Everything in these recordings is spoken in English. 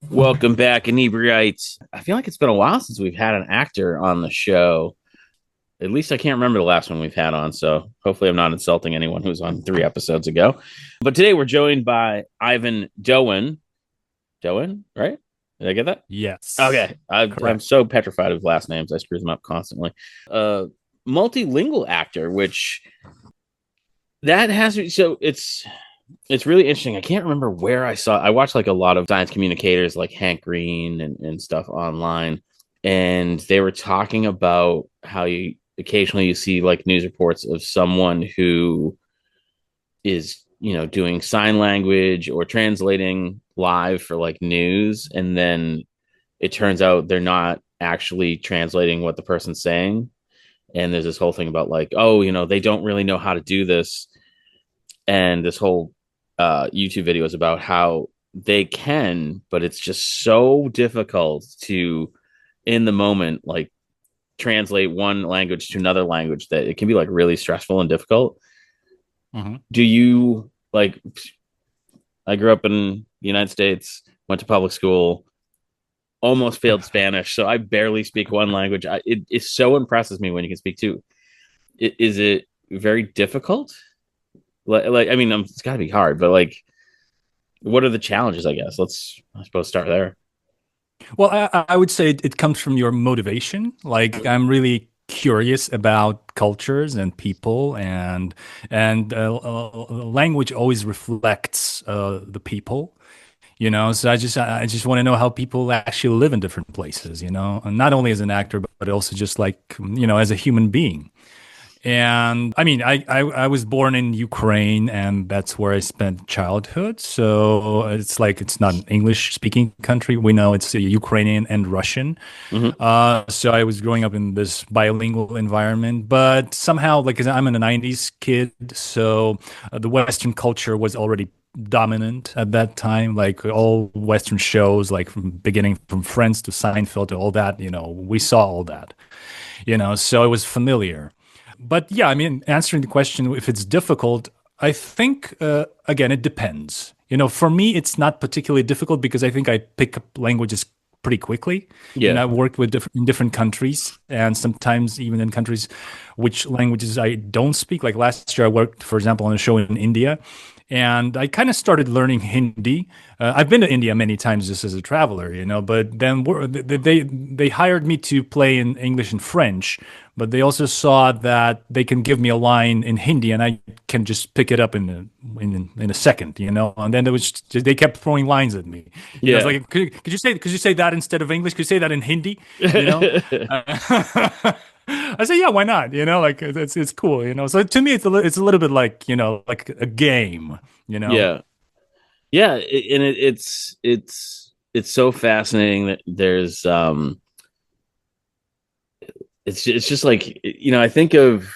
Welcome back, Inebri-art. I feel like it's been a while since we've had an actor on the show. At least I can't remember the last one we've had on, so hopefully I'm not insulting anyone who was on 3 episodes ago. But today we're joined by Ivan Doan. Doan, right? Did I get that? Yes, Okay. I'm correct. so petrified of last names. I screw them up constantly. Uh, Multilingual actor, which that has so it's really interesting. I can't remember where I watched like a lot of science communicators like Hank Green and stuff online. And they were talking about how you occasionally you see like news reports of someone who is, doing sign language or translating live for like news. And then it turns out they're not actually translating what the person's saying. And there's this whole thing about like, oh, they don't really know how to do this, and this whole YouTube video is about how they can, but it's just so difficult to, in the moment, like translate one language to another language that it can be like really stressful and difficult. Mhm. Do you like? I grew up in the United States, went to public school, almost failed Spanish, so I barely speak one language. It so impresses me when you can speak two. Is it very difficult? I mean, it's got to be hard, but like, what are the challenges? I guess I suppose, start there. Well, I would say it comes from your motivation. Like I'm really curious about cultures and people, and language always reflects the people. So I just want to know how people actually live in different places. And not only as an actor, but also just like as a human being. And I mean, I was born in Ukraine, and that's where I spent childhood. So it's like it's not an English speaking country. We know it's Ukrainian and Russian. Mm-hmm. So I was growing up in this bilingual environment, but somehow, like, 'cause I'm a '90s kid, so the Western culture was already dominant at that time. Like all Western shows, like from beginning from Friends to Seinfeld to all that, we saw all that. So it was familiar. But yeah, I mean, answering the question if it's difficult, I think again it depends. For me, it's not particularly difficult because I think I pick up languages pretty quickly. Yeah. I've worked with in different countries, and sometimes even in countries which languages I don't speak. Like last year, I worked, for example, on a show in India, and I kind of started learning Hindi. I've been to India many times just as a traveler, but then they hired me to play in English and French, but they also saw that they can give me a line in Hindi and I can just pick it up in a second, And then they kept throwing lines at me. It's Yeah. like could you say that instead of English? Could you say that in Hindi? You know? I say, yeah, why not? Like it's cool. So to me, it's a little bit like like a game. You know, Yeah. Yeah. And it's so fascinating that there's it's just like, I think of,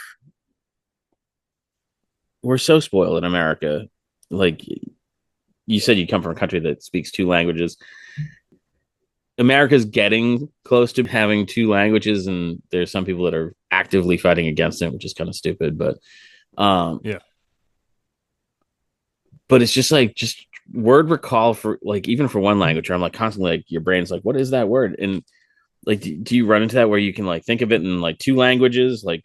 we're so spoiled in America. Like you said, you come from a country that speaks two languages. America's getting close to having two languages, and there's some people that are actively fighting against it, which is kind of stupid. Um, yeah. but it's just word recall for like, even for one language, where I'm like constantly like, your brain's like, what is that word? And like, do you run into that where you can like think of it in like two languages, like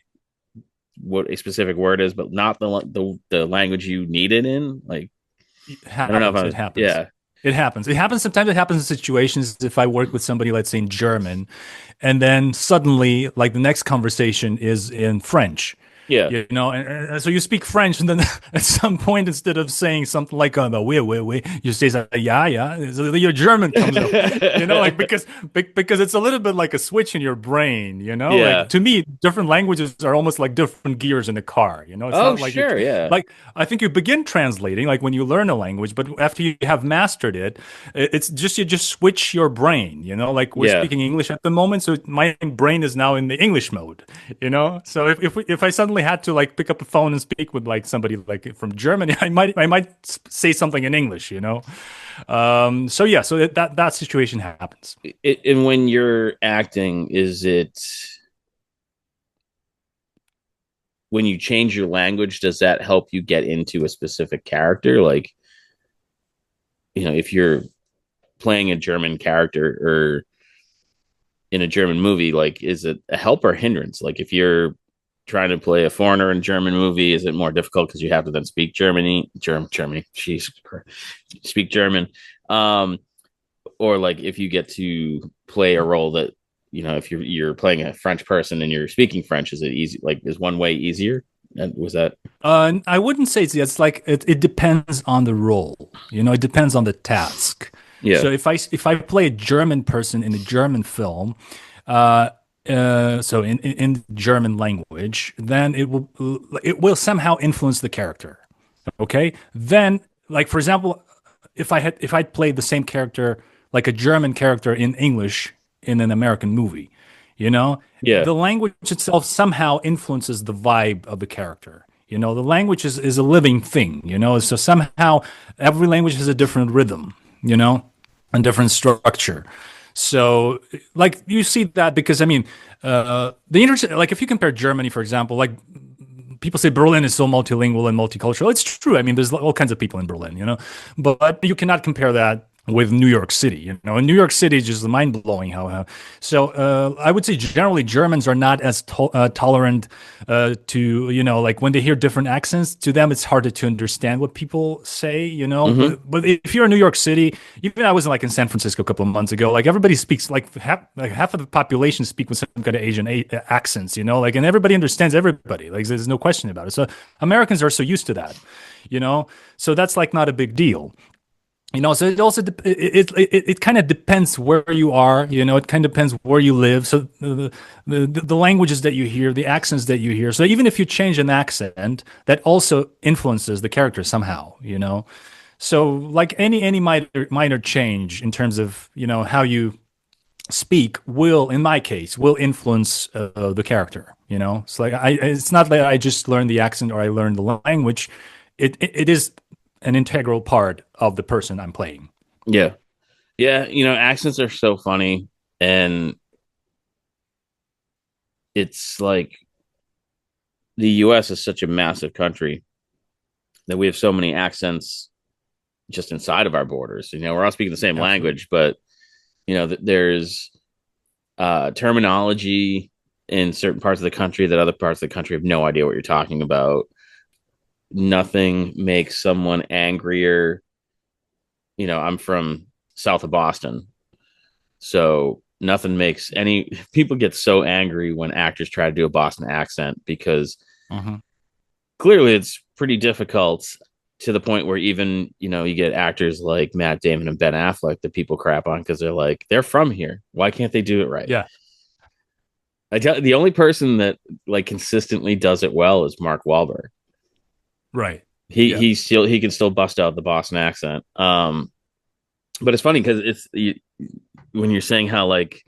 what a specific word is, but not the language you need it in? Like, It I don't know if happens. I It was, happens. yeah, It happens. It happens. Sometimes it happens in situations if I work with somebody, let's say in German, and then suddenly, like the next conversation is in French. yeah, And so you speak French, and then at some point, instead of saying something like the oui," you say something, yeah, yeah. So your German comes up, like because it's a little bit like a switch in your brain, yeah. like to me, different languages are almost like different gears in a car, it's Oh, not like sure, yeah, like I think you begin translating like when you learn a language, but after you have mastered it, it's just you just switch your brain, like we're yeah. speaking English at the moment, so my brain is now in the English mode, so if I suddenly had to like pick up the phone and speak with like somebody like from Germany, I might say something in English, so yeah, so that situation happens. And when you're acting, is it, when you change your language, does that help you get into a specific character? Like, if you're playing a German character or in a German movie, like, is it a help or a hindrance? Like, if you're trying to play a foreigner in a German movie, is it more difficult because you have to then speak Germany, speak German? Um, or like if you get to play a role that, if you're playing a French person and you're speaking French, is it easy? Like, is one way easier? And was that? I wouldn't say it's like it depends on the role. It depends on the task. Yeah, So if I play a German person in a German film, uh, so in German language, then it will somehow influence the character. Okay, then like for example, if I'd played the same character like a German character in English in an American movie, yeah, the language itself somehow influences the vibe of the character. The language is a living thing, so somehow every language has a different rhythm, and different structure. So, like you see that because I mean, like if you compare Germany, for example, like people say Berlin is so multilingual and multicultural. It's true. I mean, there's all kinds of people in Berlin, but you cannot compare that with New York City. In New York City is just mind blowing how. So I would say generally Germans are not as tolerant to like when they hear different accents. To them, it's harder to understand what people say. mm-hmm. But if you're in New York City, even I was like in San Francisco a couple of months ago. Like everybody speaks like half of the population speak with some kind of Asian accents. Like and everybody understands everybody. Like there's no question about it. So Americans are so used to that. So that's like not a big deal. So it also it kind of depends where you are. It kind of depends where you live. So the languages that you hear, the accents that you hear. So even if you change an accent, that also influences the character somehow. So like any minor change in terms of how you speak will, in my case, will influence the character. It's like it's not that I just learned the accent or I learned the language. It is an integral part of the person I'm playing. Yeah, yeah. Accents are so funny, and it's like the U.S. is such a massive country that we have so many accents just inside of our borders. We're all speaking the same Absolutely. language, but there's terminology in certain parts of the country that other parts of the country have no idea what you're talking about. Nothing makes someone angrier. I'm from south of Boston, so nothing makes any people get so angry when actors try to do a Boston accent because Mhm. clearly it's pretty difficult to the point where even you get actors like Matt Damon and Ben Affleck that people crap on because they're from here. Why can't they do it right? Yeah. The only person that like consistently does it well is Mark Wahlberg. Right. He Yeah. he can still bust out the Boston accent. But it's funny because when you're saying how like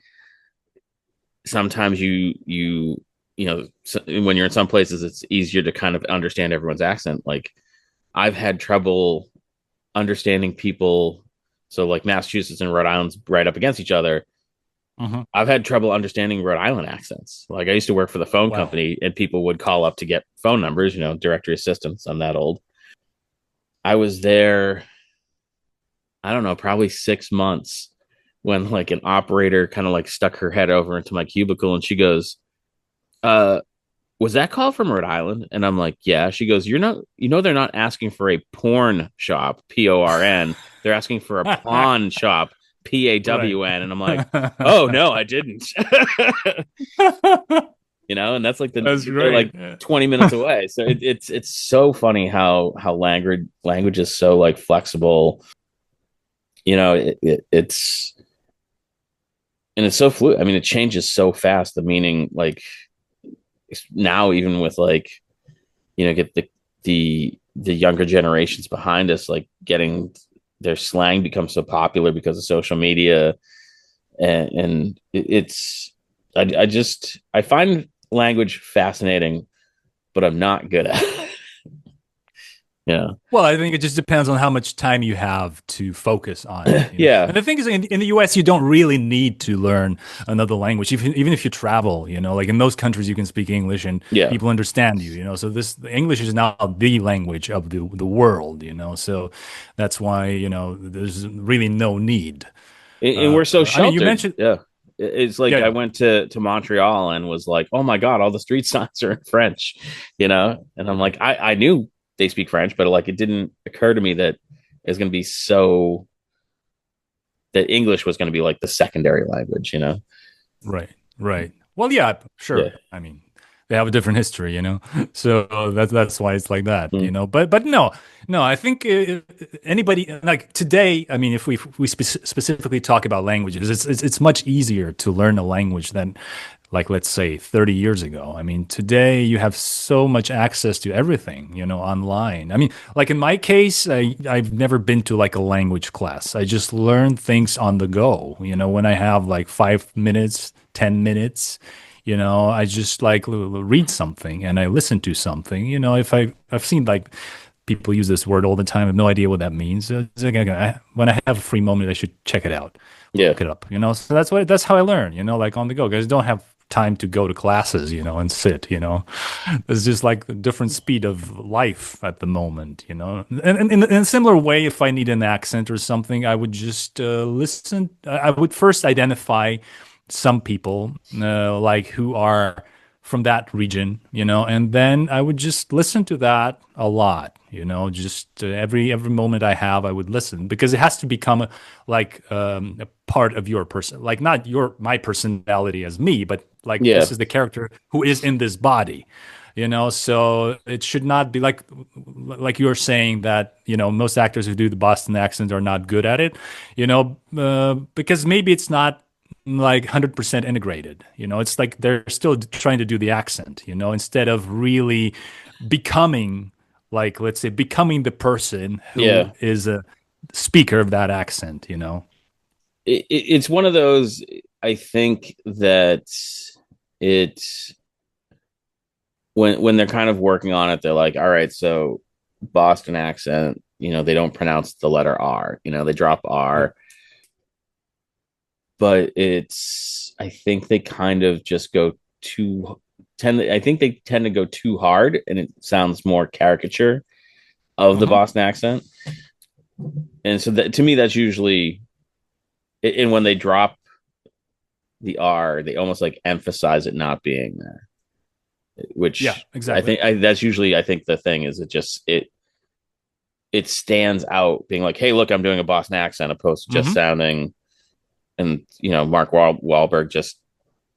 sometimes when you're in some places it's easier to kind of understand everyone's accent. Like I've had trouble understanding people. So like Massachusetts and Rhode Island's right up against each other. Mhm. I've had trouble understanding Rhode Island accents. Like I used to work for the phone Wow. company and people would call up to get phone numbers, directory assistants. I'm that old. I was there, I don't know, probably 6 months when like an operator kind of like stuck her head over into my cubicle and she goes, uh, was that call from Rhode Island? And I'm like, yeah. She goes, you're not, they're not asking for a porn shop, PORN. They're asking for a pawn shop, Right. PAWN. And I'm like, oh no, I didn't. And that's like That's they're great. like 20 minutes away. So it's so funny how language is so like flexible. It's and it's so fluid. I mean, it changes so fast. The meaning, like now, even with like get the younger generations behind us, like getting their slang becomes so popular because of social media, and it's I find language fascinating, but I'm not good at it. Yeah. Well, I think it just depends on how much time you have to focus on it, you know. Yeah. And the thing is, in the US, you don't really need to learn another language, even if you travel, you know. Like in those countries, you can speak English and Yeah. people understand you, you know. So this English is now the language of the world, you know. So that's why, you know, there's really no need. And we're so I mean, you sheltered. mentioned, Yeah. It's like yeah, I yeah. went to Montreal and was like, oh my God, all the street signs are in French, you know? And I'm like, I knew they speak French, but like it didn't occur to me that it's going to be so, that English was going to be like the secondary language, you know? Right, right. Well, yeah, Yeah. sure. I mean, they have a different history, you know. So that's why it's like that, you Mm. know. But no, no. I think anybody like today. I mean, if we specifically talk about languages, it's much easier to learn a language than like let's say 30 years ago. I mean, today you have so much access to everything, you know, online. I mean, like in my case, I've never been to like a language class. I just learn things on the go, you know, when I have like 5 minutes, 10 minutes, you know, I just like read something and I listen to something, you know, if I've seen like people use this word all the time. I have no idea what that means. It's like, okay, when I have a free moment, I should check it out, Yeah. look it up, you know. So that's how I learn, you know, like on the go. Guys don't have time to go to classes, you know, and sit, you know. It's just like a different speed of life at the moment, you know. And in a similar way, if I need an accent or something, I would just listen. I would first identify some people like who are from that region, you know, and then I would just listen to that a lot, you know, just every moment I have, I would listen because it has to become a part of your person, like not my personality as me, but like Yeah. this is the character who is in this body, you know. So it should not be like you're saying that, you know, most actors who do the Boston accent are not good at it, you know, because maybe it's not like 100% integrated, you know. It's like they're still trying to do the accent, you know, instead of really becoming, like let's say becoming the person Yeah. who is a speaker of that accent, you know. It's one of those, I think that it, when they're kind of working on it, they're like, all right, so Boston accent, you know, they don't pronounce the letter R, you know, they drop Yeah. R, but it's, I think they kind of just go too I think they tend to go too hard and it sounds more caricature of the Uh-huh. Boston accent. And so that, to me, that's usually, and when they drop the R, they almost like emphasize it not being there, Yeah, which I exactly. think that's usually, I think the thing is it stands out being like, hey, look, I'm doing a Boston accent opposed to just Hmm. sounding, and you know, Mark Wahlberg just,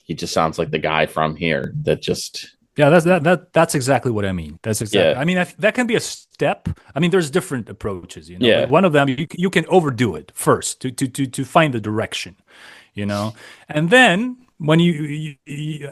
he just sounds like the guy from here that just, Yeah, that's exactly what I mean. That's exactly. yeah, I mean, that can be a step. I mean, there's different approaches, you know. Like yeah, one of them, you can overdo it first to find the direction, you know, and then when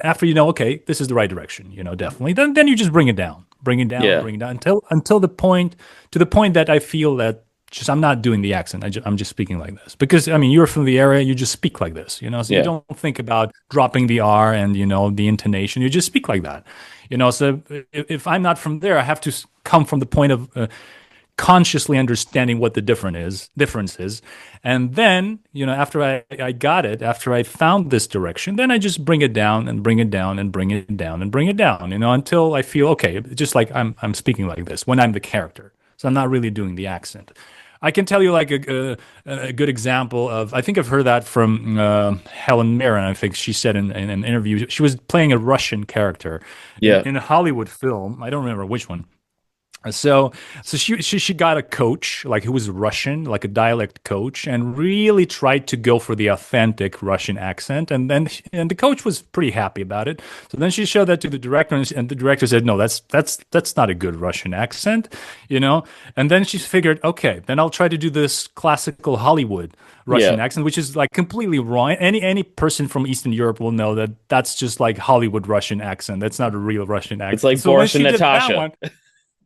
after you know, okay, this is the right direction, you know, definitely. Then you just bring it down, bring it down, yeah, bring it down until the point to the point that I feel that just I'm not doing the accent. I'm just speaking like this because I mean you're from the area. You just speak like this, you know. So you yeah, don't think about dropping the R and you know the intonation. You just speak like that, you know. So if I'm not from there, I have to come from the point of consciously understanding what the difference is, and then you know after I got it, after I found this direction, then I just bring it down and bring it down and bring it down and bring it down, you know, until I feel okay, just like I'm speaking like this when I'm the character. So I'm not really doing the accent. I can tell you like a good example of, I think I've heard that from Helen Mirren. I think she said in an interview, she was playing a Russian character yeah, in a Hollywood film. I don't remember which one. So she got a coach like who was Russian, like a dialect coach, and really tried to go for the authentic Russian accent. And the coach was pretty happy about it. So then she showed that to the director, and the director said, "No, that's not a good Russian accent, you know." And then she figured, okay, then I'll try to do this classical Hollywood yeah. Russian accent, which is like completely wrong. Any person from Eastern Europe will know that that's just like Hollywood Russian accent. That's not a real Russian It's accent. like So when Boris and she did that Natasha. one.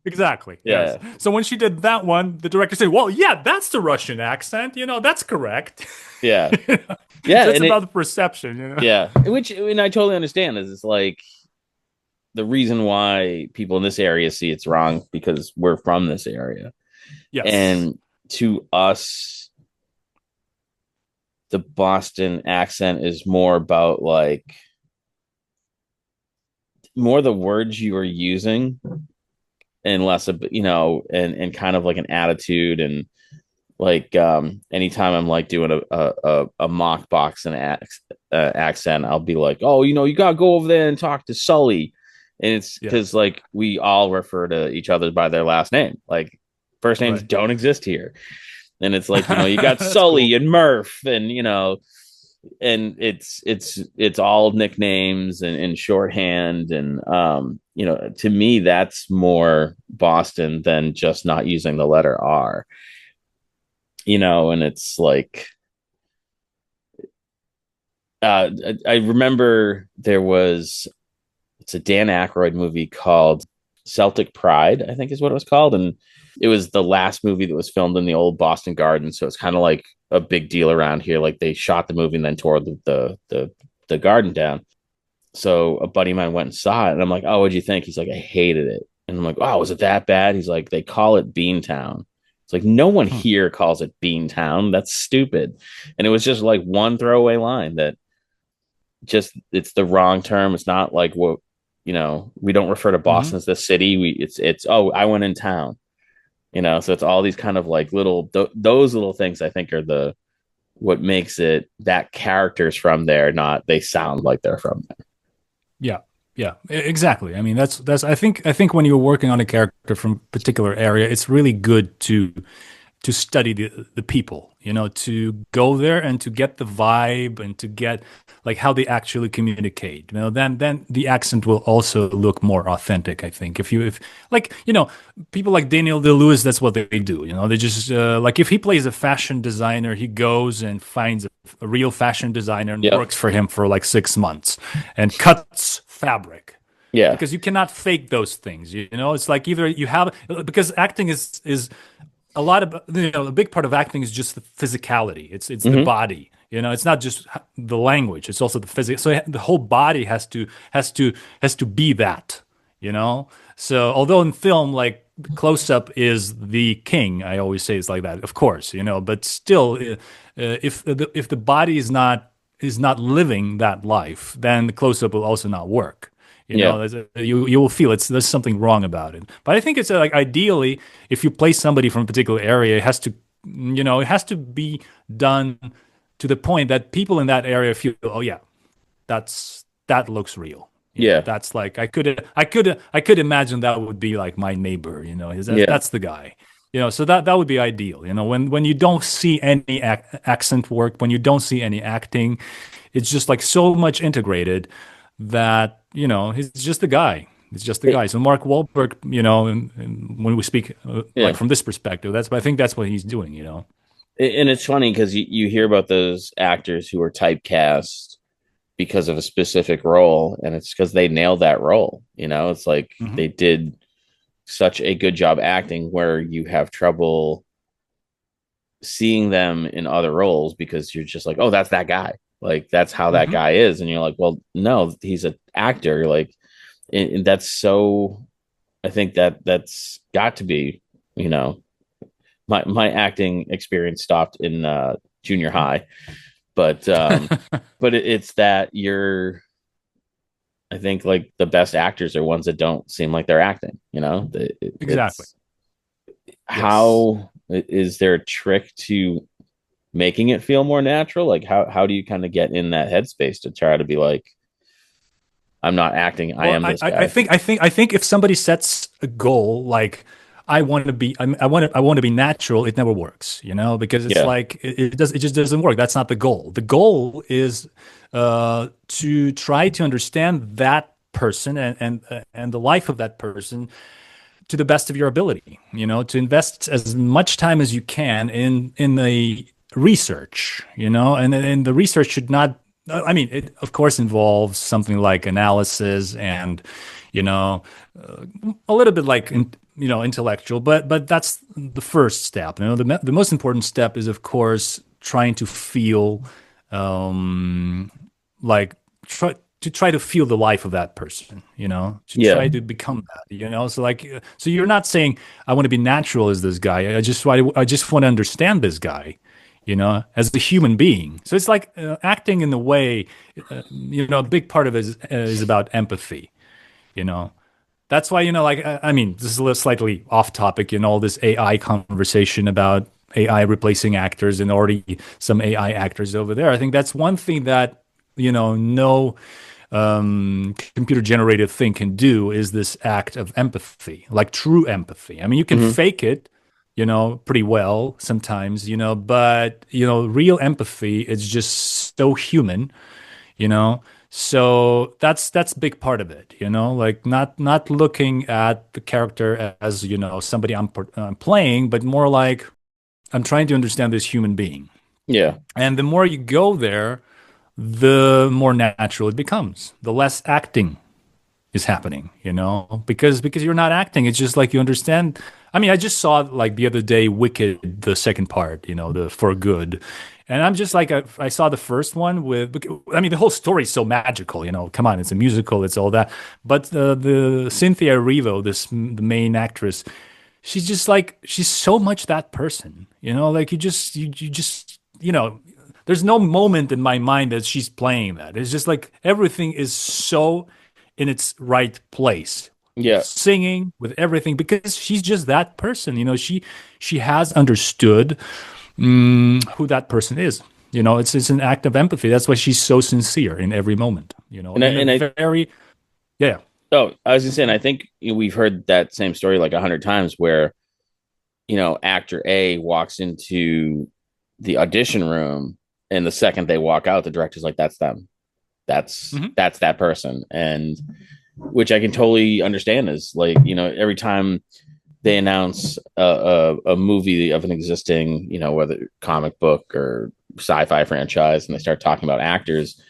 Exactly. Yes. Yeah, So when she did that one, the director said, "Well, yeah, that's the Russian accent. You know, that's correct." yeah, So yeah, it's and it, about the perception. You know. yeah, which, and I totally understand is it's like the reason why people in this area see it's wrong because we're from this area. Yes. And to us, the Boston accent is more about like more the words you are using and less of, and kind of like an attitude. And like anytime I'm like doing a mock boxing accent, I'll be like, oh, you gotta go over there and talk to Sully. And it's Yeah. because like we all refer to each other by their last name. Like first names Right. don't exist here. And it's like, you got That's Sully cool. and Murph, and and it's all nicknames and shorthand. And to me that's more Boston than just not using the letter R. And it's like I remember it's a Dan Aykroyd movie called Celtic Pride, I think is what it was called. And it was the last movie that was filmed in the old Boston Garden. So it's kind of like a big deal around here. Like they shot the movie and then tore the garden down. So a buddy of mine went and saw it, and I'm like, "Oh, what'd you think?" He's like, "I hated it." And I'm like, "Oh, was it that bad?" He's like, "They call it Beantown." It's like no one Hmm. here calls it Beantown. That's stupid. And it was just like one throwaway line that just it's the wrong term. It's not like what we don't refer to Hmm. Boston as the city. It's oh, I went in town. So it's all these kind of like those little things I think are the what makes it that characters from there, not they sound like they're from there. Yeah, yeah, exactly. I mean, that's. I think when you're working on a character from a particular area, it's really good to study the people, to go there and to get the vibe and to get like how they actually communicate. Then the accent will also look more authentic. I think if like people like Daniel Day-Lewis, that's what they do. They just like if he plays a fashion designer, he goes and finds a real fashion designer and Yep. works for him for like 6 months and cuts fabric Yeah. because you cannot fake those things. It's like either you have because acting is a lot of a big part of acting is just the physicality. It's the Hmm. body. It's not just the language. It's also the physics. So the whole body has to be that. So although in film, like close up is the king, I always say it's like that. Of course, but still, if the body is not living that life, then the close up will also not work. Yeah. You will feel there's something wrong about it. But I think it's like ideally, if you place somebody from a particular area, it has to be done to the point that people in that area feel, oh yeah, that looks real. Yeah. That's like I could imagine that would be like my neighbor. Yeah. That's the guy. So that would be ideal. When you don't see any accent work, when you don't see any acting, it's just like so much integrated that he's just a guy. He's just a It- guy. So Mark Wahlberg, and when we speak like yeah. from this perspective, I think that's what he's doing. And it's funny because you hear about those actors who are typecast because of a specific role, and it's because they nailed that role. It's like Hmm. they did such a good job acting where you have trouble seeing them in other roles because you're just like, oh, that's that guy. Like that's how that Hmm. guy is, and you're like, well, no, he's an actor. Like, and that's so. I think that's got to be, you know, my acting experience stopped in junior high, but it's that I think like the best actors are ones that don't seem like they're acting. Exactly. It's Yes. how is there a trick to making it feel more natural? Like how do you kind of get in that headspace to try to be like, I'm not acting, I Well, am I, this I I guy. think I think I think if somebody sets a goal like I want to be natural, it never works, because it's Yeah. like it just doesn't work. That's not the goal. The goal is to try to understand that person and the life of that person to the best of your ability. To invest as much time as you can in the research. And the research should not. I mean, it of course involves something like analysis and you know a little bit like intellectual, but that's the first step. The most important step is of course trying to feel like try to try to feel the life of that person, to Yeah. try to become that, so like so you're not saying I want to be natural as this guy. I just want to understand this guy, as a human being. So it's like acting in the way, a big part of it is about empathy, you know. That's why, like, I mean, this is a little slightly off topic, all this AI conversation about AI replacing actors and already some AI actors over there. I think that's one thing that, no computer generated thing can do is this act of empathy, like true empathy. I mean, you can Hmm. fake it, pretty well sometimes, but, real empathy is just so human, you know so that's a big part of it, like not looking at the character as somebody I'm playing, but more like I'm trying to understand this human being. Yeah. And the more you go there, the more natural it becomes, the less acting is happening, because you're not acting. It's just like you understand. I mean, I just saw like the other day Wicked, the second part, the For Good. And I'm just like, I saw the first one I mean, the whole story is so magical, come on, it's a musical, it's all that. But the Cynthia Erivo, the main actress, she's just like, she's so much that person, like you just, there's no moment in my mind that she's playing that. It's just like everything is so in its right place, Yeah. singing with everything, because she's just that person. She has understood who that person is. It's an act of empathy. That's why she's so sincere in every moment. And I, In a and I very yeah. oh, I was just saying, I think we've heard that same story like 100 times where, actor A walks into the audition room, and the second they walk out, the director's like, that's them. Mhm. That's that person. And which I can totally understand is like, every time they announce a movie of an existing, whether comic book or sci-fi franchise, and they start talking about actors,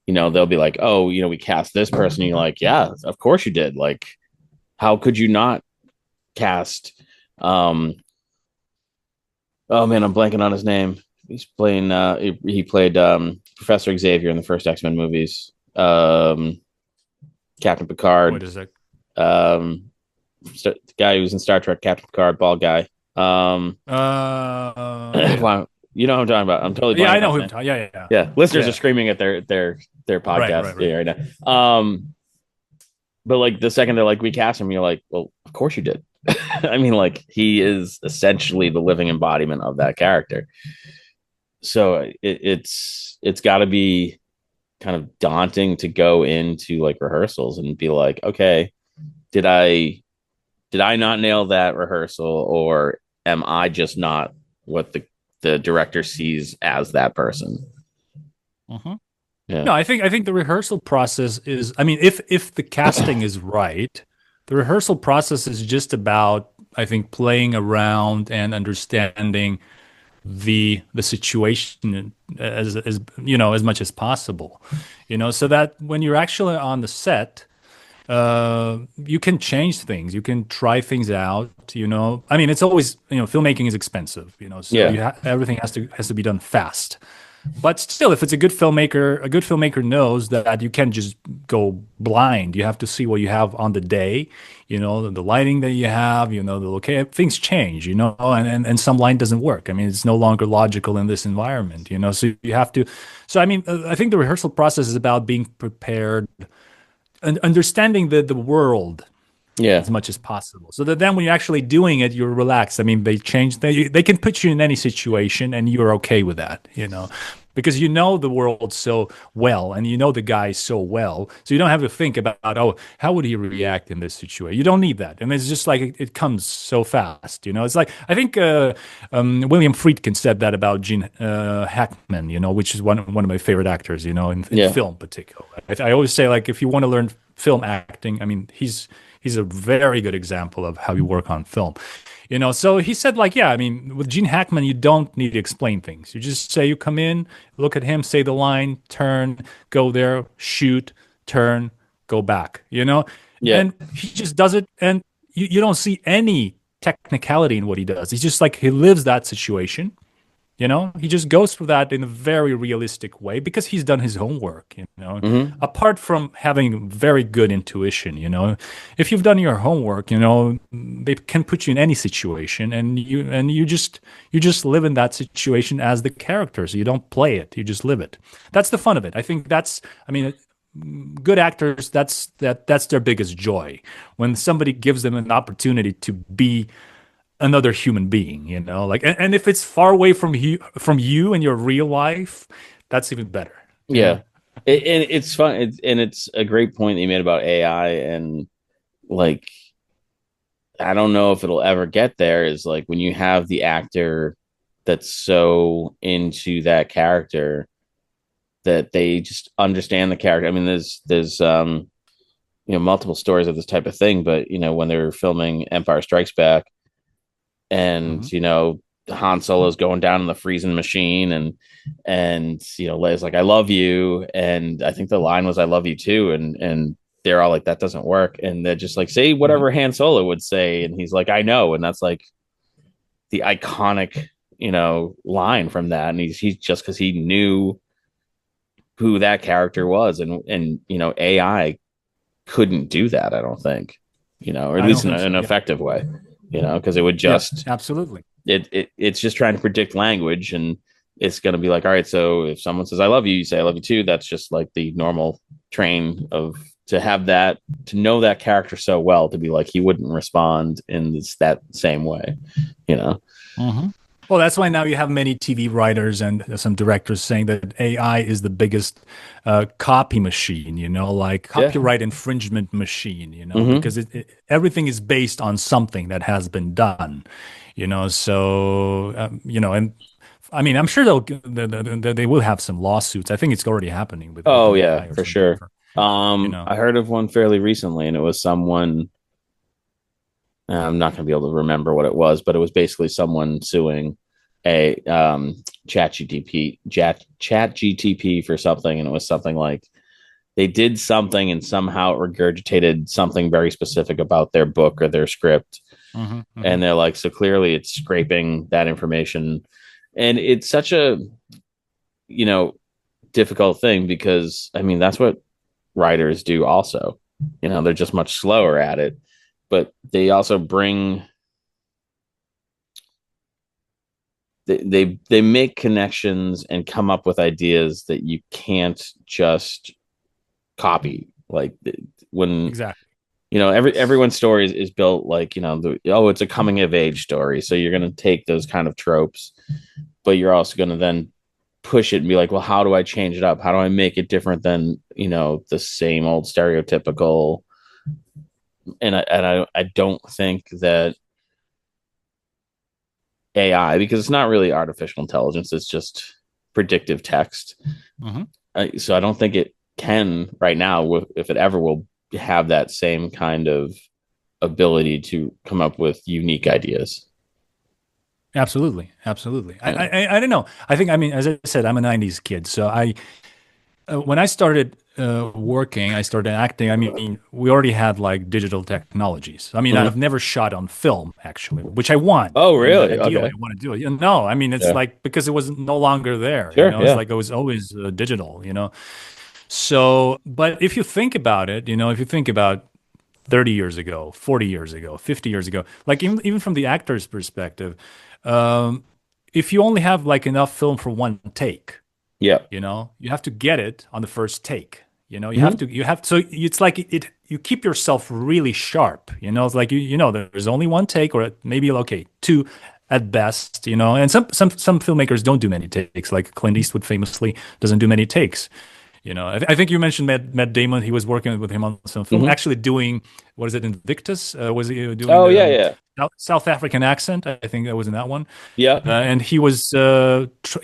they'll be like, oh, we cast this person. And you're like, yeah, of course you did. Like, how could you not cast? Um, oh man, I'm blanking on his name. He's playing. He played Professor Xavier in the first X-Men movies. Captain Wait Picard. a sec. The guy who's in Star Trek, Captain Picard, bald guy. Wow, you know what I'm talking about. I'm totally Yeah, I blanking on know his who. name. Yeah, yeah, yeah. Yeah, listeners are Yeah. screaming at their Right, podcast right, right. right now. But like the second they're like, we cast him, you're like, well, of course you did. I mean, like he is essentially the living embodiment of that character. So it's got to be kind of daunting to go into like rehearsals and be like, okay, did I did I not nail that rehearsal, or am I just not what the director sees as that person? Mhm. Yeah. No, I think the rehearsal process is. I mean, if the casting is right, the rehearsal process is just about, I think, playing around and understanding the situation as as much as possible, so that when you're actually on the set, you can change things, you can try things out. I mean, it's always, filmmaking is expensive, so Yeah. everything has to be done fast. But still, if it's a good filmmaker knows that you can't just go blind. You have to see what you have on the day, the lighting that you have, the location. Things change, and some line doesn't work. I mean, it's no longer logical in this environment, So you have to. So I mean, I think the rehearsal process is about being prepared and understanding the world Yeah. as much as possible, so that then when you're actually doing it, you're relaxed. I mean, they can put you in any situation and you're okay with that, because the world so well and the guy so well, so you don't have to think about, oh, how would he react in this situation. You don't need that, and it's just like it comes so fast. It's like, I think William Friedkin said that about Gene Hackman, which is one of my favorite actors, in Yeah. film particularly. I always say, like, if you want to learn film acting, I mean, he's a very good example of how you work on film. So he said, like, yeah, I mean, with Gene Hackman, you don't need to explain things. You just say, you come in, look at him, say the line, turn, go there, shoot, turn, go back, Yeah. and he just does it. And you don't see any technicality in what he does. He's just like, he lives that situation You know, he just goes through that in a very realistic way because he's done his homework, you know. Hmm. Apart from having very good intuition, you know, if you've done your homework, you know, they can put you in any situation and you just live in that situation as the character. So you don't play it, you just live it. That's the fun of it. I think that's I mean good actors that's their biggest joy when somebody gives them an opportunity to be another human being, you know, like and if it's far away from you in your real life, that's even better, you Yeah, know. and it's fun, and it's a great point that you made about AI, and like I don't know if it'll ever get there. Is like when you have the actor that's so into that character that they just understand the character. I mean, there's multiple stories of this type of thing, but when they were filming Empire Strikes Back, Hmm. and Han Solo's going down in the freezing machine, and Leia's like, "I love you," and I think the line was, "I love you too," and they're all like, "That doesn't work," and they're just like, "Say Hmm. whatever Han Solo would say," and he's like, "I know," and that's like the iconic line from that, and he's just because he knew who that character was, and AI couldn't do that, I don't think, or at I don't least in think so. an Yeah. effective way, because it would Yeah, just absolutely. it's just trying to predict language, and it's going to be like, all right, so if someone says I love you, you say I love you too. That's just like the normal train of to have that, to know that character so well, to be like he wouldn't respond in that same way, you know. Hmm. Well, that's why now you have many TV writers and some directors saying that AI is the biggest copy machine, you know, like Yeah. copyright infringement machine, you know, Mm-hmm. because everything is based on something that has been done, you know. So, you know, and I mean, I'm sure they will have some lawsuits. I think it's already happening with Oh yeah, OpenAI or for something, sure. you know. I heard of one fairly recently, and it was someone, I'm not going to be able to remember what it was, but it was basically someone suing a chat GTP for something, and it was something like they did something and somehow regurgitated something very specific about their book or their script, Hmm. Hmm. and they're like, so clearly it's scraping that information, and it's such a you know difficult thing, because I mean that's what writers do also. They're just much slower at it, but they also bring they make connections and come up with ideas that you can't just copy. Like when Exactly. everyone's story is built like it's a coming of age story, so you're going to take those kind of tropes, but you're also going to then push it and be like, well, how do I change it up? How do I make it different than the same old stereotypical? And I don't think that AI, because it's not really artificial intelligence, it's just predictive text. Hmm. So I don't think it can right now, if it ever will, have that same kind of ability to come up with unique ideas. Absolutely, absolutely. Yeah. I don't know. I think I mean, as I said, I'm a '90s kid, so I when I started working, I started acting. I mean, we already had like digital technologies. I mean, I've Mm-hmm. never shot on film actually, which I want. Oh, I mean, really? ideally, Okay. I want to do it. No, I mean, it's Yeah. like because it was no longer there. You Sure. know, it's Yeah. like it was always digital. You know, so but if you think about it, you know, if you think about 30 years ago, 40 years ago, 50 years ago, like even from the actor's perspective, um, if you only have like enough film for one take, Yeah. you know, you have to get it on the first take. You know, Mm-hmm. you have so it's like you keep yourself really sharp. You know, it's like you know there's only one take or maybe okay two at best. You know, and some filmmakers don't do many takes. Like Clint Eastwood famously doesn't do many takes. You know, I think you mentioned Matt Damon. He was working with him on some film, Mm-hmm. actually doing what is it, Invictus? Was he doing Oh, the yeah. Yeah. South African accent? I think that was in that one. Yeah. And he was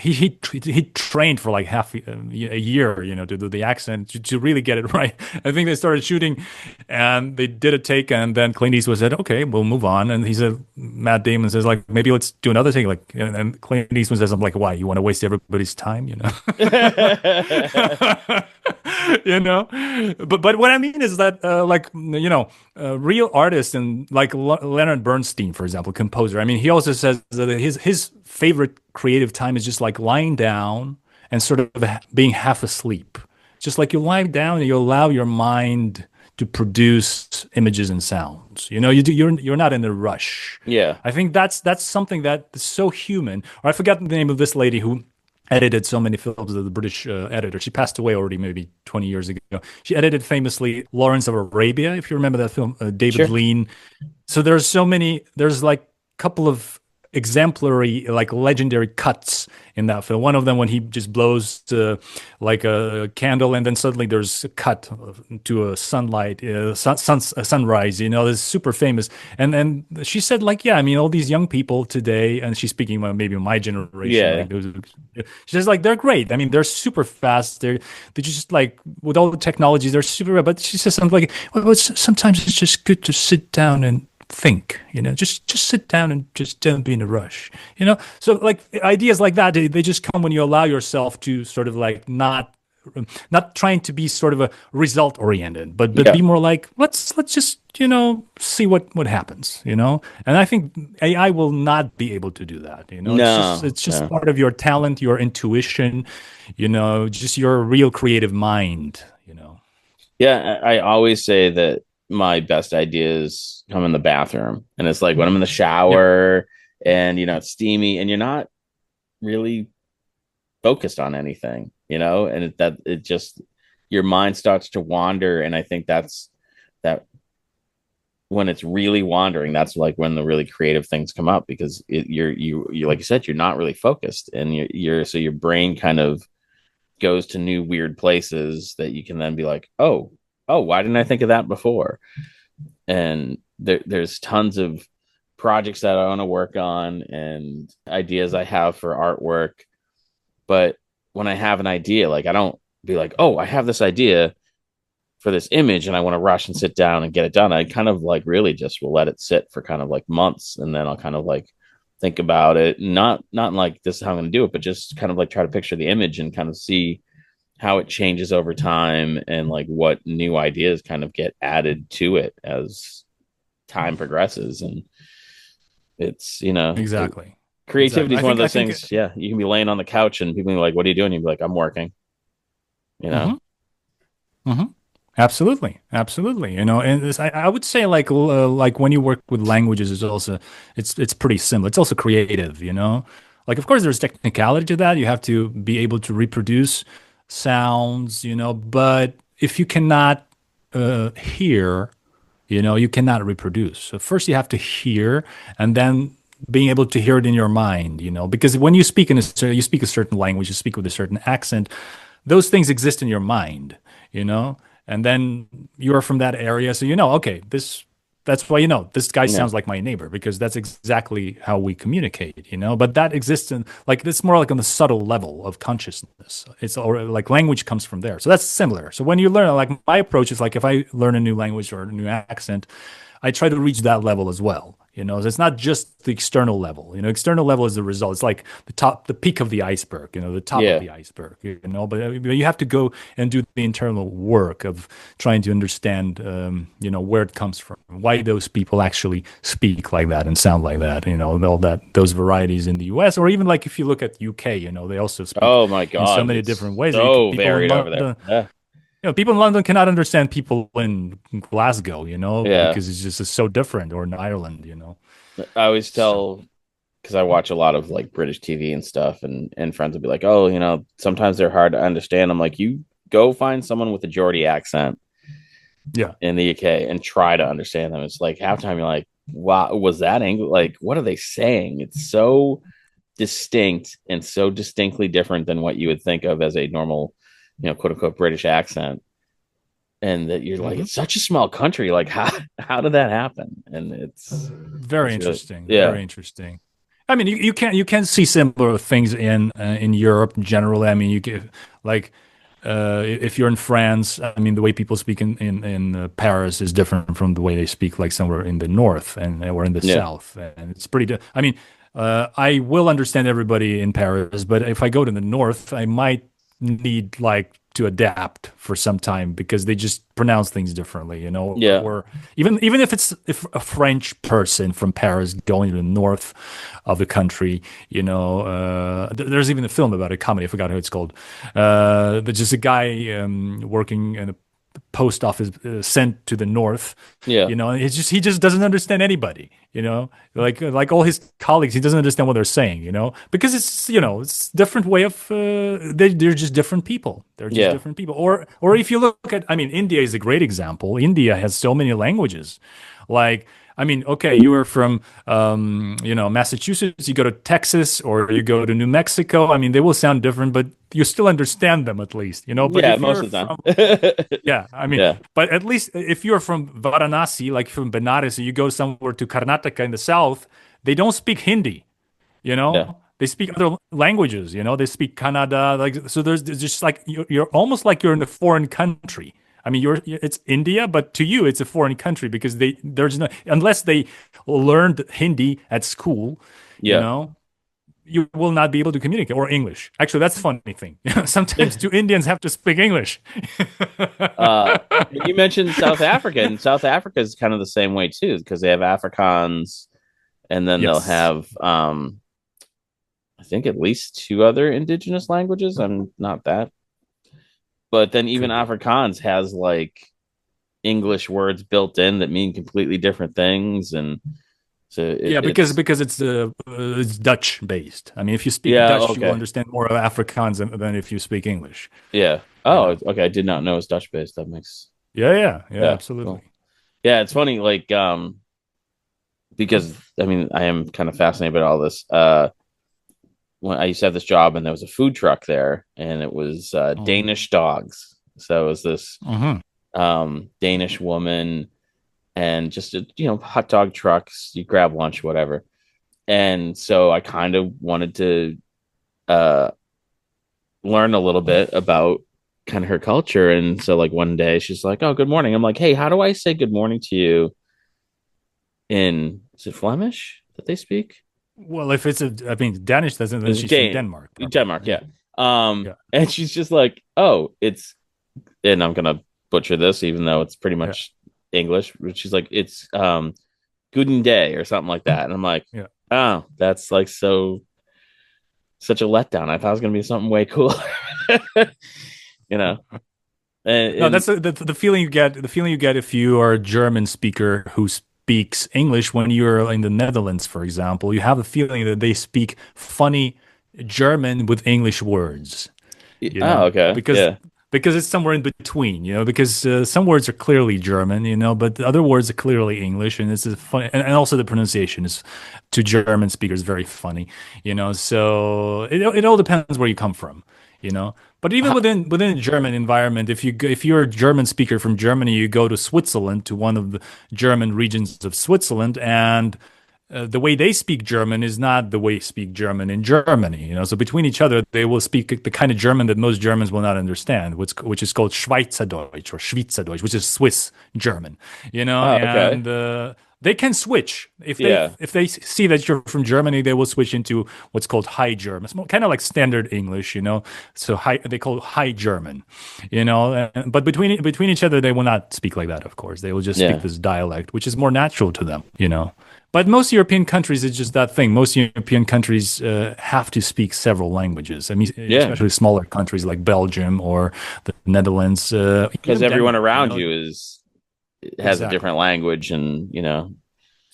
he trained for like a year, you know, to do the accent to really get it right. I think they started shooting, and they did a take, and then Clint Eastwood said, "Okay, we'll move on." And he said, Matt Damon says, "Like maybe let's do another take." Like, and Clint Eastwood says, "I'm like, why? You want to waste everybody's time, you know?" You know, but what I mean is that like you know real artists and like Leonard Bernstein, for example, composer. I mean, he also says that his favorite creative time is just like lying down and sort of being half asleep. Just like you lie down and you allow your mind to produce images and sounds. You're not in a rush. Yeah. I think that's something that is so human. Or I forgot the name of this lady who edited so many films, the British editor. She passed away already maybe 20 years ago. She edited famously Lawrence of Arabia, if you remember that film, David Sure. Lean. So there's like a couple of exemplary, like legendary cuts in that film. One of them when he just blows like a candle, and then suddenly there's a cut to a sunlight, a sunrise. This is super famous. And she said, like, yeah, I mean, all these young people today, and she's speaking about maybe my generation, Yeah. like those. She says, like, they're great. I mean, they're super fast. They're just like with all the technologies, they're super. But she says something like, well, sometimes it's just good to sit down and think, just sit down and just don't be in a rush. So like ideas like that, they just come when you allow yourself to sort of like not trying to be sort of a result oriented, but Yeah. be more like let's just see what happens. And I think AI will not be able to do that. No. It's just No. part of your talent, your intuition, just your real creative mind. Yeah, I always say that my best ideas come in the bathroom. And it's like when I'm in the Yeah, shower and it's steamy and you're not really focused on anything, and it just your mind starts to wander. And I think that's that when it's really wandering, that's like when the really creative things come up because you like you said, you're not really focused and you're so your brain kind of goes to new weird places that you can then be like, oh, why didn't I think of that before? And there's tons of projects that I want to work on and ideas I have for artwork. But when I have an idea, like I don't be like, oh, I have this idea for this image and I want to rush and sit down and get it done. I kind of like really just will let it sit for kind of like months and then I'll kind of like think about it. Not like this is how I'm going to do it, but just kind of like try to picture the image and kind of see how it changes over time and like what new ideas kind of get added to it as time progresses. And it's exactly. creativity Exactly. is one of I those think things. Yeah, you can be laying on the couch and people be like, what are you doing? You'd be like, I'm working. you know mhm, mhm. Absolutely, absolutely. And I would say like when you work with languages, it's pretty similar. It's also creative. Like of course there's technicality to that. You have to be able to reproduce sounds. But if you cannot hear, you cannot reproduce. So first you have to hear, and then being able to hear it in your mind. Because when you speak you speak a certain language, you speak with a certain accent, those things exist in your mind. You know and then you're from that area, so okay, that's why this guy yeah sounds like my neighbor, because that's exactly how we communicate. But that exists in, like, it's more like on the subtle level of consciousness. It's already like language comes from there, so that's similar. So when you learn, like, my approach is like, if I learn a new language or a new accent, I try to reach that level as well. So it's not just the external level. External level is the result. It's like the peak of the iceberg. The top of yeah the iceberg. But you have to go and do the internal work of trying to understand, where it comes from, why those people actually speak like that and sound like that. All those varieties in the U.S., or even like if you look at UK, they also speak oh my in so god, many it's different ways. so People in varied over there. London, Yeah, people in London cannot understand people in Glasgow, yeah. because it's so different, or in Ireland, I always So, tell, because I watch a lot of like British TV and stuff, and friends will be like, oh, sometimes they're hard to understand. I'm like, you go find someone with a Geordie accent yeah. in the UK and try to understand them. It's like half time you're like, wow, was that English? Like, what are they saying? It's so distinct and so distinctly different than what you would think of as a normal, quote unquote British accent. And that you're like, hmm it's such a small country. Like, how did that happen? And Very it's really, interesting. yeah, Very interesting. I mean, you can see similar things in Europe generally. I mean, you get, like, if you're in France, I mean, the way people speak in Paris is different from the way they speak like somewhere in the north and or in the yeah, south, and it's pretty. I mean, I will understand everybody in Paris, but if I go to the north, I might need like to adapt for some time because they just pronounce things differently, Yeah. or even if a French person from Paris going to the north of the country, there's even a film about a comedy. I forgot how it's called. But just a guy working in a post office sent to the north. Yeah. He just doesn't understand anybody. Like all his colleagues, he doesn't understand what they're saying. Because it's different way of they're just different people. They're just Yeah. different people. Or if you look at, I mean, India is a great example. India has so many languages. Like, I mean, okay, you are from, Massachusetts, you go to Texas or you go to New Mexico. I mean, they will sound different, but you still understand them at least. But Yeah, if most you're of the from, time. yeah, I mean, Yeah. but at least if you're from Varanasi, like from Benares, and you go somewhere to Karnataka in the south, they don't speak Hindi. Yeah. They speak other languages. They speak Kannada. Like, so there's just like you're almost like you're in a foreign country. I mean, it's India, but to you, it's a foreign country because there's no, unless they learned Hindi at school, you Yeah. know, you will not be able to communicate, or English. Actually, that's the funny thing. Sometimes two Indians have to speak English. Uh, you mentioned South Africa, and South Africa is kind of the same way too, because they have Afrikaans, and then they'll Yes. have, I think at least two other indigenous languages. I'm not that, but then even Could be. Afrikaans has like English words built in that mean completely different things, and so Yeah, because it's it's Dutch based. I mean, if you speak yeah, Dutch, you will okay, understand more of Afrikaans than if you speak English. yeah. You Oh, know. okay. I did not know it's Dutch based. That makes Yeah, yeah, cool. absolutely. Yeah, it's funny, like because I mean I am kind of fascinated by all this. When I used to have this job and there was a food truck there and it was Mhm. Danish dogs. So it was this Mhm. Danish woman and just a, hot dog trucks, you grab lunch, whatever. And so I kind of wanted to uh, learn a little bit about kind of her culture. And so like one day she's like, "Oh, good morning." I'm like, "Hey, how do I say good morning to you in, is it Flemish that they speak?" Well, if it's I mean, Danish doesn't, then It's she's from Dan Denmark, probably. Denmark, Yeah, yeah. yeah, And she's just like, "Oh, it's," and I'm gonna butcher this, even though it's pretty yeah, much English. But she's like, "It's Guten Day" or something like that, and I'm like, yeah. "Oh, that's like such a letdown. I thought it was gonna be something way cooler." you know, No, and that's the feeling you get. The feeling you get if you are a German speaker who speaks English when you're in the Netherlands, for example. You have the feeling that they speak funny German with English words. oh, okay, Because yeah, it's somewhere in between, because some words are clearly German, but the other words are clearly English, and it's a fun, and also the pronunciation is to German speakers very funny, So it all depends where you come from, you know. But even within a German environment, if you're a German speaker from Germany, you go to Switzerland, to one of the German regions of Switzerland, and the way they speak German is not the way speak German in Germany. So between each other, they will speak the kind of German that most Germans will not understand, which is called Schweizerdeutsch or Schweizerdeutsch, which is Swiss German. oh, okay, And they can switch yeah, if they see that you're from Germany, they will switch into what's called High German. It's kind of like standard English. So they call it High German. But between each other, they will not speak like that. Of course, they will just speak yeah, this dialect, which is more natural to them. But most European countries, it's just that thing. Most European countries have to speak several languages. I mean, yeah, especially smaller countries like Belgium or the Netherlands, because even everyone Denmark. around you has a different Exactly. language, and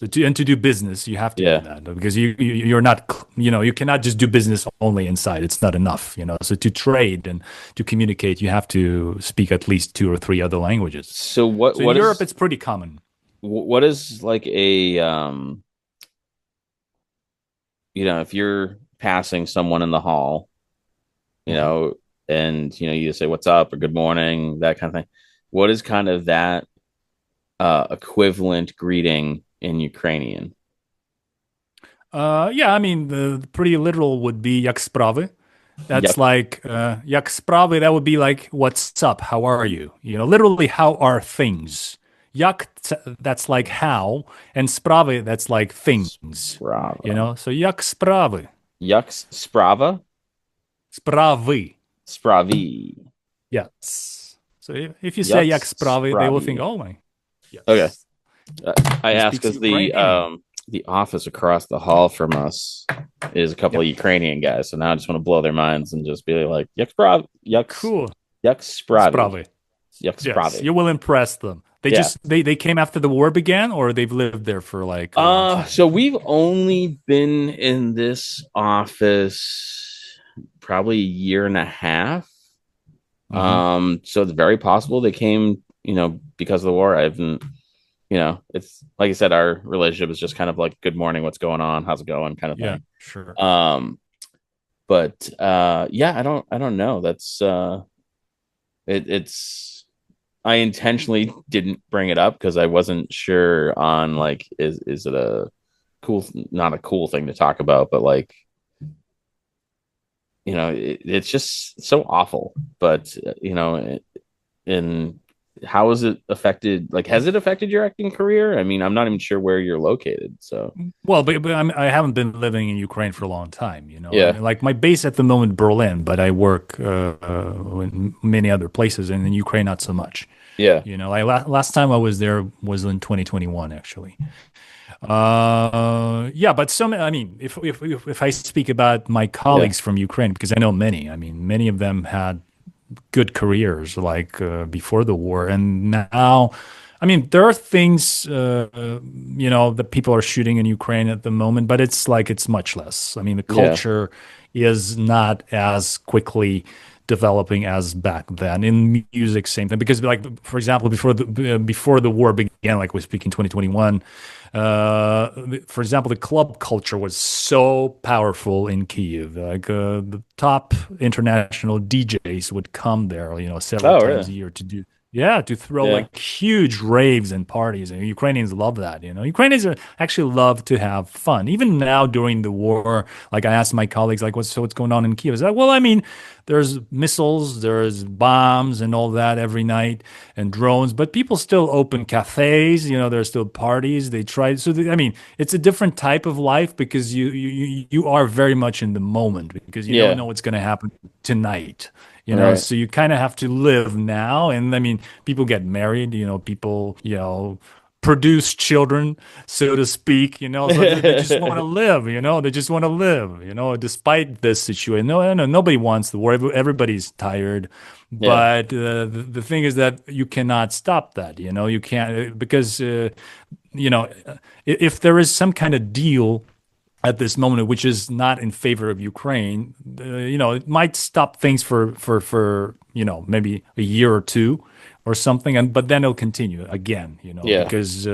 So to do business, you have to do yeah. that because you're not, you cannot just do business only inside. It's not enough. So to trade and to communicate, you have to speak at least two or three other languages. So what So in what Europe, is it's pretty common. what is like a if you're passing someone in the hall, you Mhm. know, and you say what's up or good morning, that kind of thing. What is kind of that equivalent greeting in Ukrainian? Yeah, I mean, the pretty literal would be jak sprawy. That's Yuck. like jak sprawy. That would be like, "What's up? How are you?" Literally, how are things? Jak, that's like how, and sprawy, that's like things. Sprava. So jak sprawy, Yucks. Sprava. sprawy. Spravi. Yes. So if you say Yuck jak sprawy, they will think, Spravi. oh my, Okay. yes, I he asked speaks because Ukrainian. the office across the hall from us is a couple Yeah, of Ukrainian guys. So now I just want to blow their minds and just be like, Yuck Spravi, cool. Yuck Spravi, Sprawy. Yuck Yes, Spravi. you will impress them. They Yeah. just they came after the war began, or they've lived there for like a long time. So we've only been in this office probably a year and a half. Hmm. So it's very possible they came, because of the war. I haven't, it's like I said, our relationship is just kind of like, good morning, what's going on, how's it going, kind of Yeah, thing. sure. But yeah, I don't know. That's it's I intentionally didn't bring it up because I wasn't sure on like, is it a cool, not a cool thing to talk about, but like, it's just so awful. But and how has it affected, like, has it affected your acting career? I mean, I'm not even sure where you're located, so Well, but I haven't been living in Ukraine for a long time, you know. I yeah. mean, like my base at the moment, Berlin, but I work in many other places, and in Ukraine, not so much. Yeah. You know, last time I was there was in 2021, actually. Yeah, but some, I mean, if I speak about my Yeah. colleagues from Ukraine, because I know many, I mean, many of them had good careers like before the war, and now, I mean, there are things, that people are shooting in Ukraine at the moment, but it's like it's much less. I mean, the Yeah. culture is not as quickly developing as back then. In music, same thing. Because, like, for example, before the war began, like we speak in 2021, for example, the club culture was so powerful in Kiev. Like the top international DJs would come there, several Oh, times really? a year to throw Yeah. like huge raves and parties. And Ukrainians love that. Ukrainians actually love to have fun. Even now during the war, like I asked my colleagues, like, what's going on in Kiev? Is that, well, I mean, there's missiles, there's bombs and all that every night and drones, but people still open cafes. There's still parties. They try. So I mean, it's a different type of life because you are very much in the moment because you don't Yeah. know what's going to happen tonight. Right. So you kind of have to live now. And I mean, people get married. People, produce children, so to speak. So they just want to live. They just want to live. Despite this situation. No, no, nobody wants the war. Everybody's tired. Yeah. But the thing is that you cannot stop that. You can't because if there is some kind of deal at this moment, which is not in favor of Ukraine, it might stop things for maybe a year or two or something, and but then it'll continue again, Yeah. because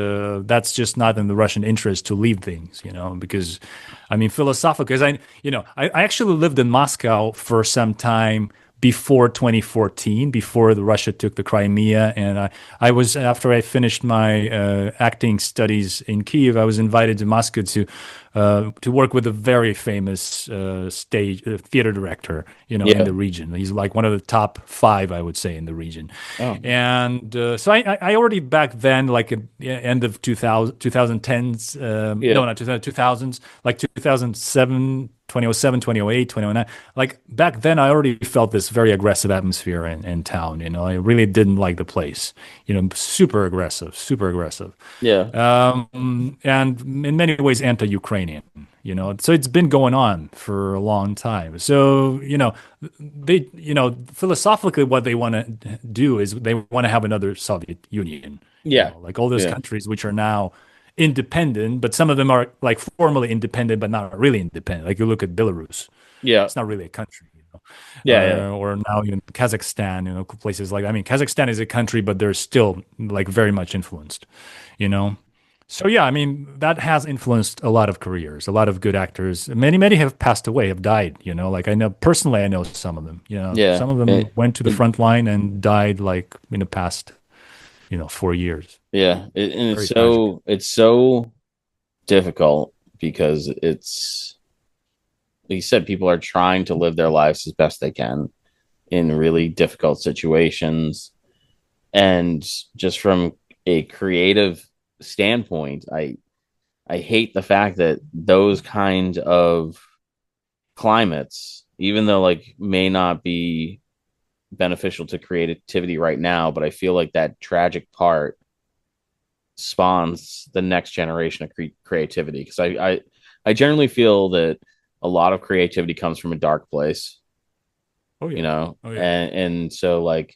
that's just not in the Russian interest to leave things, because I mean philosophically, because I actually lived in Moscow for some time before 2014, before Russia took the Crimea. And I was, after I finished my acting studies in Kiev, I was invited to Moscow to work with a very famous stage theater director, in Yeah. the region. He's like one of the top five, I would say, in the region. Oh. And so I already back then, like at the end of 2010s, no, Yeah. not 2000s, like 2007, 2007, 2008, 2009. Like back then, I already felt this very aggressive atmosphere in town. I really didn't like the place. Super aggressive, super aggressive, Yeah. and in many ways anti-Ukrainian. So it's been going on for a long time. So they, philosophically, what they want to do is they want to have another Soviet Union. Yeah. Like all those Yeah. countries which are now independent, but some of them are like formally independent, but not really independent. Like you look at Belarus, Yeah. it's not really a country, Yeah. Yeah. or now Kazakhstan, places like, I mean, Kazakhstan is a country, but they're still like very much influenced, you know. So yeah, I mean, that has influenced a lot of careers, a lot of good actors. Many have passed away, have died, like I know personally, I know some of them, Yeah. some of them went to the front line and died like in the past, 4 years. And it's Very tragic. so difficult because it's, like you said, people are trying to live their lives as best they can in really difficult situations. And just from a creative standpoint, I hate the fact that those kind of climates, even though like may not be beneficial to creativity right now, but I feel like that tragic part spawns the next generation of creativity, because I generally feel that a lot of creativity comes from a dark place, Oh you yeah. know, Oh yeah. and so like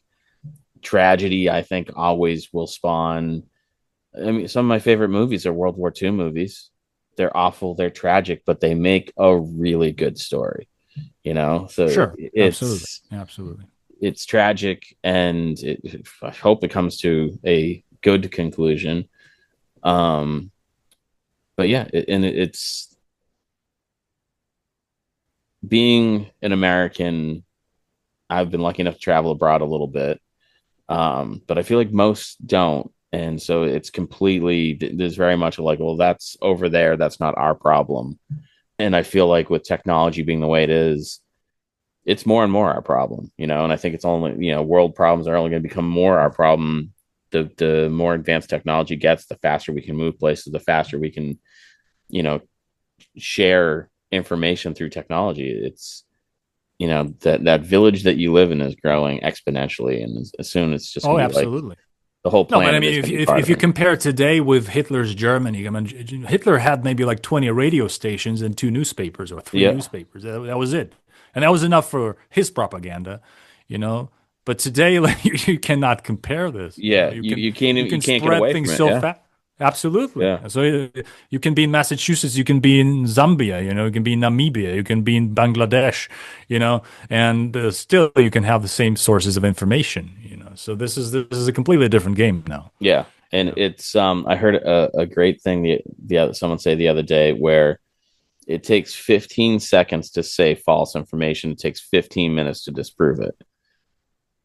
tragedy, I think, always will spawn. I mean, some of my favorite movies are World War II movies. They're awful, they're tragic, but they make a really good story, you know. So Sure. Absolutely. Absolutely. it's tragic, and I hope it comes to a good conclusion. Um, but yeah, it's being an American. I've been lucky enough to travel abroad a little bit, but I feel like most don't, and so it's completely. There's very much like, well, that's over there. That's not our problem. And I feel like with technology being the way it is, it's more and more our problem, you know. And I think it's only, you know, world problems are only going to become more our problem. The more advanced technology gets, the faster we can move places, the faster we can, you know, share information through technology. It's, you know, that village that you live in is growing exponentially, and as soon it's just Oh, gonna be like absolutely. the whole No, but I planet mean, is gonna be part if of you it. compare today with Hitler's Germany, I mean, Hitler had maybe like 20 radio stations and two newspapers or three Yeah, newspapers. That was it, and that was enough for his propaganda, you know. But today, like you cannot compare this. You know, yeah. You can't you even, you can can't get spread away things from it. so Yeah, fast. Absolutely. yeah. So you can be in Massachusetts, you can be in Zambia, you know, you can be in Namibia, you can be in Bangladesh, you know, and still you can have the same sources of information, you know. So this is a completely different game now. Yeah, and it's I heard a great thing the other, someone say the other day, where it takes 15 seconds to say false information. It takes 15 minutes to disprove it.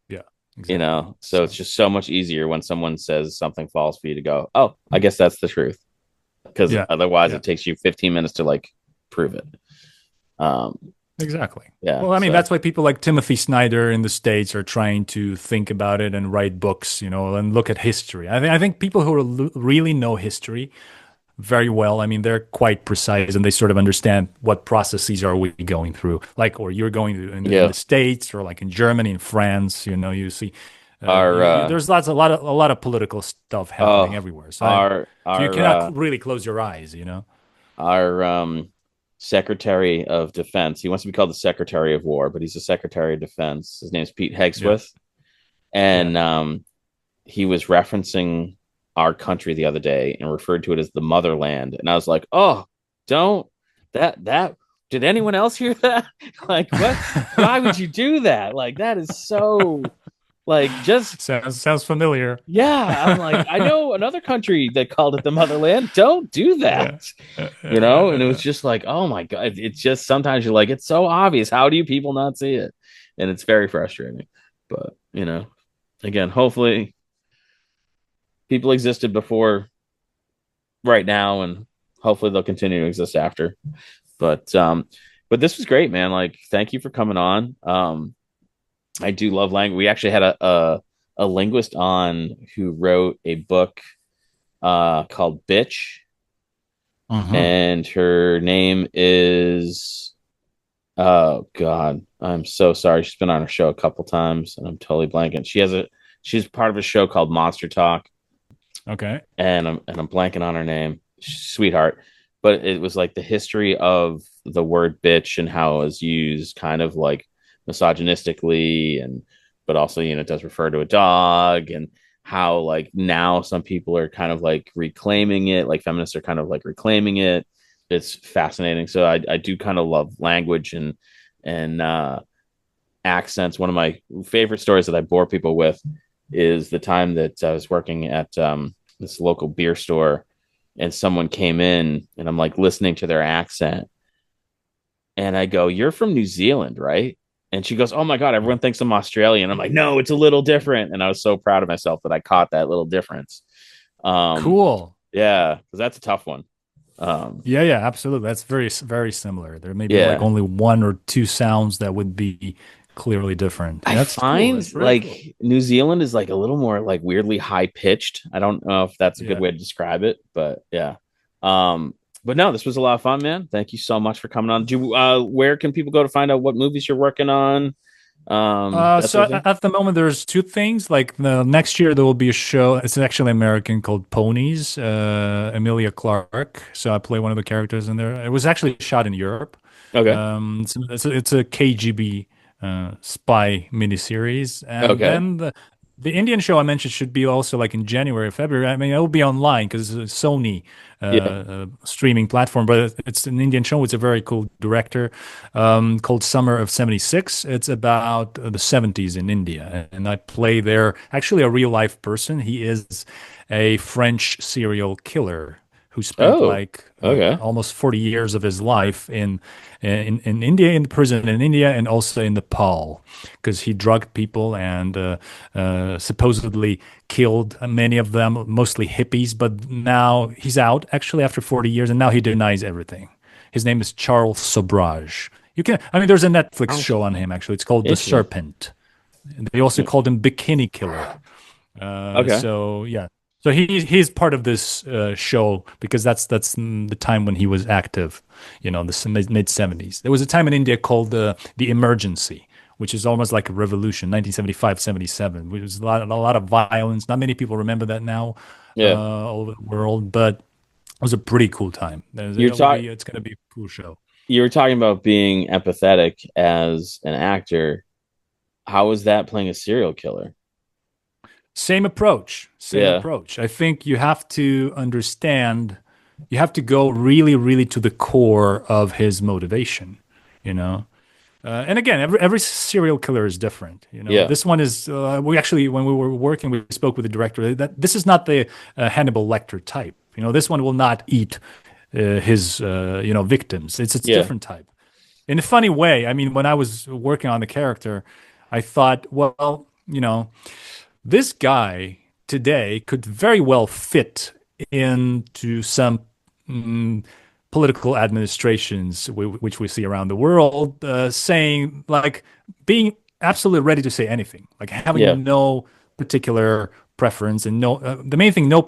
Yeah, You exactly. know, so it's So just so much easier when someone says something false for you to go, "Oh, I guess that's the truth," because yeah, otherwise yeah, it takes you 15 minutes to like prove it. Um, exactly. yeah, Well, I mean, so that's why people like Timothy Snyder in the States are trying to think about it and write books, you know, and look at history. I think people who really know history very well, I mean, they're quite precise and they sort of understand what processes are we going through, like, or you're going through in the yeah, States or like in Germany, in France, you know, you see, our there's a lot of political stuff happening oh everywhere. our So you our cannot uh really close your eyes, you know. our Secretary of Defense. He wants to be called the Secretary of War, but he's the Secretary of Defense. His name's Pete Yeah, Hegseth, yeah. and he was referencing our country the other day and referred to it as the motherland. And I was like, oh, don't that did anyone else hear that? Like, what? Why would you do that? Like, that is so like just Sounds familiar. yeah. I'm like, I know another country that called it the motherland. Don't do that. Yeah. You know, and it was just like, oh my god, it's just sometimes you're like, it's so obvious. How do you people not see it? And it's very frustrating. But you know, again, hopefully people existed before right now, and hopefully they'll continue to exist after. But this was great, man. Like, thank you for coming on. I do love language. We actually had a linguist on who wrote a book called Bitch, Hmm. and her name is, oh god, I'm so sorry. She's been on our show a couple times, and I'm totally blanking. She's part of a show called Monster Talk, Okay. and I'm blanking on her name, sweetheart. But it was like the history of the word bitch and how it was used kind of like misogynistically, and but also, you know, it does refer to a dog, and how like now some people are kind of like reclaiming it, like feminists are kind of like reclaiming it. It's fascinating. So I do kind of love language and accents. One of my favorite stories that I bore people with is the time that I was working at this local beer store, and someone came in, and I'm like listening to their accent, and I go, "You're from New Zealand, right?" And she goes, "Oh my god, everyone thinks I'm Australian." I'm like, "No, it's a little different." And I was so proud of myself that I caught that little difference. Um, Cool. yeah, because that's a tough one. Um, Yeah, yeah, absolutely. That's very similar. There may be like yeah, only one or two sounds that would be clearly different. I That's cool. find That's very cool. like New Zealand is like a little more like weirdly high pitched. I don't know if that's a good Yeah. way to describe it, but yeah. Um, but no, this was a lot of fun, man. Thank you so much for coming on. Where can people go to find out what movies you're working on? That So sort of thing. at the moment, there's two things. Like the next year, there will be a show. It's actually American called Ponies. Emilia Clarke. So I play one of the characters in there. It was actually shot in Europe. Okay. It's a KGB spy miniseries, and Okay. then the Indian show I mentioned should be also like in January or February. I mean, it will be online because it's a Sony Yeah. streaming platform, but it's an Indian show. It's a very cool director called Summer of '76. It's about the '70s in India, and I play there actually a real life person. He is a French serial killer who spent Oh. like Okay. almost 40 years of his life in India, in prison in India, and also in Nepal, because he drugged people and supposedly killed many of them, mostly hippies. But now he's out actually after 40 years, and now he denies everything. His name is Charles Sobrage. I mean, there's a Netflix Oh, show on him actually. It's called The interesting. Serpent. And they also called him Bikini Killer. Okay. So yeah, so he's part of this show because that's the time when he was active, the mid '70s. There was a time in India called the Emergency, which is almost like a revolution, 1975, '77. Which was a lot of violence. Not many people remember that now, Yeah. all over the world, but it was a pretty cool time. You're talking. It's going to be a cool show. You were talking about being empathetic as an actor. How is that playing a serial killer? Same approach, same Yeah. approach. I think you have to understand, you have to go really, really to the core of his motivation, you know? And again, every serial killer is different. Yeah. This one is, we actually, when we were working, we spoke with the director that this is not the Hannibal Lecter type. This one will not eat his, victims. It's a Yeah. different type. In a funny way, I mean, when I was working on the character, I thought, well, this guy today could very well fit into some mm, political administrations which we see around the world, saying like being absolutely ready to say anything, like Yeah. having no particular preference and the main thing, no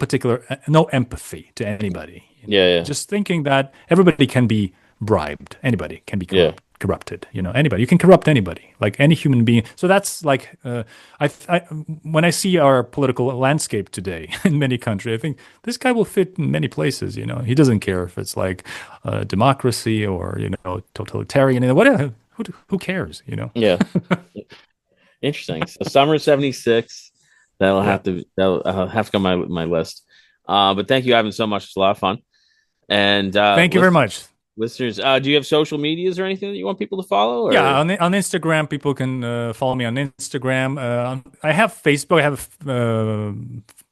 empathy to anybody. Yeah. Yeah. Just thinking that everybody can be bribed, anybody can be Yeah. corrupted. Anybody, you can corrupt anybody, like any human being. So that's like I when I see our political landscape today in many countries, I think this guy will fit in many places. He doesn't care if it's like democracy or totalitarian, whatever. Who cares? Yeah. Interesting. So summer '76. Yeah. That'll have to go on my list. But thank you, Ivan, so much. It's a lot of fun. And Thank you very much. listeners, do you have social medias or anything that you want people to follow? Yeah, Or on Instagram, people can follow me on Instagram. I have Facebook. I have a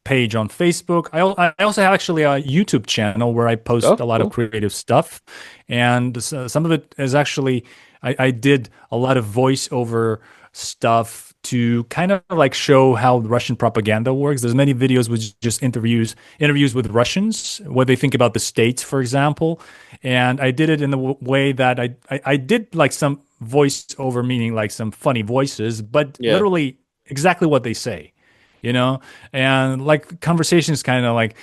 page on Facebook. I also have actually a YouTube channel where I post oh, a lot of cool. creative stuff, and some of it is actually I did a lot of voiceover stuff to kind of like show how Russian propaganda works. There's many videos with just interviews with Russians, what they think about the states, for example. And I did it in the way that I did like some voiceover, meaning like some funny voices, but Yeah. literally exactly what they say. And like conversations kind of like,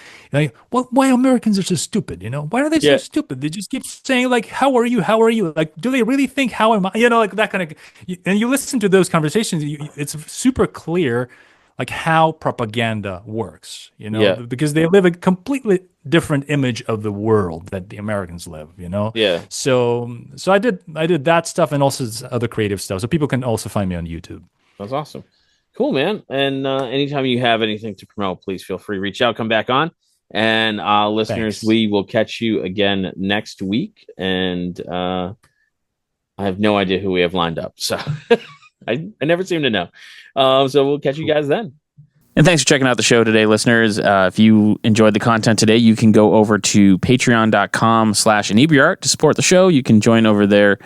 well, why Americans are so stupid? Why are they so Yeah. stupid? They just keep saying like, how are you? How are you? Like, do they really think how am I? Like that kind of, and you listen to those conversations, it's super clear like how propaganda works, Yeah. because they live a completely different image of the world that the Americans live. Yeah. So I did that stuff and also other creative stuff. So people can also find me on YouTube. That's awesome. Cool, man. And anytime you have anything to promote, please feel free to reach out, come back on. And listeners, Thanks. we will catch you again next week. And I have no idea who we have lined up. So I never seem to know. So we'll catch you Cool. guys then. And thanks for checking out the show today, listeners. If you enjoyed the content today, you can go over to patreon.com/Inebri-art to support the show. You can join over there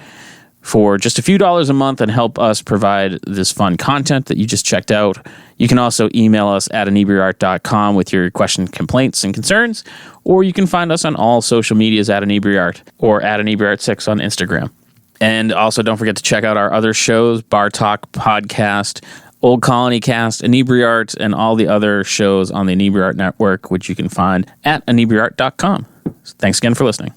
for just a few dollars a month and help us provide this fun content that you just checked out. You can also email us at Inebri-art.com with your questions, complaints, and concerns, or you can find us on all social medias at Inebri-art or at Inebri-art6 on Instagram. And also don't forget to check out our other shows, Bar Talk Podcast, Old Colony Cast, Inebri-art, and all the other shows on the Inebri-art Network, which you can find at Inebri-art.com. Thanks again for listening.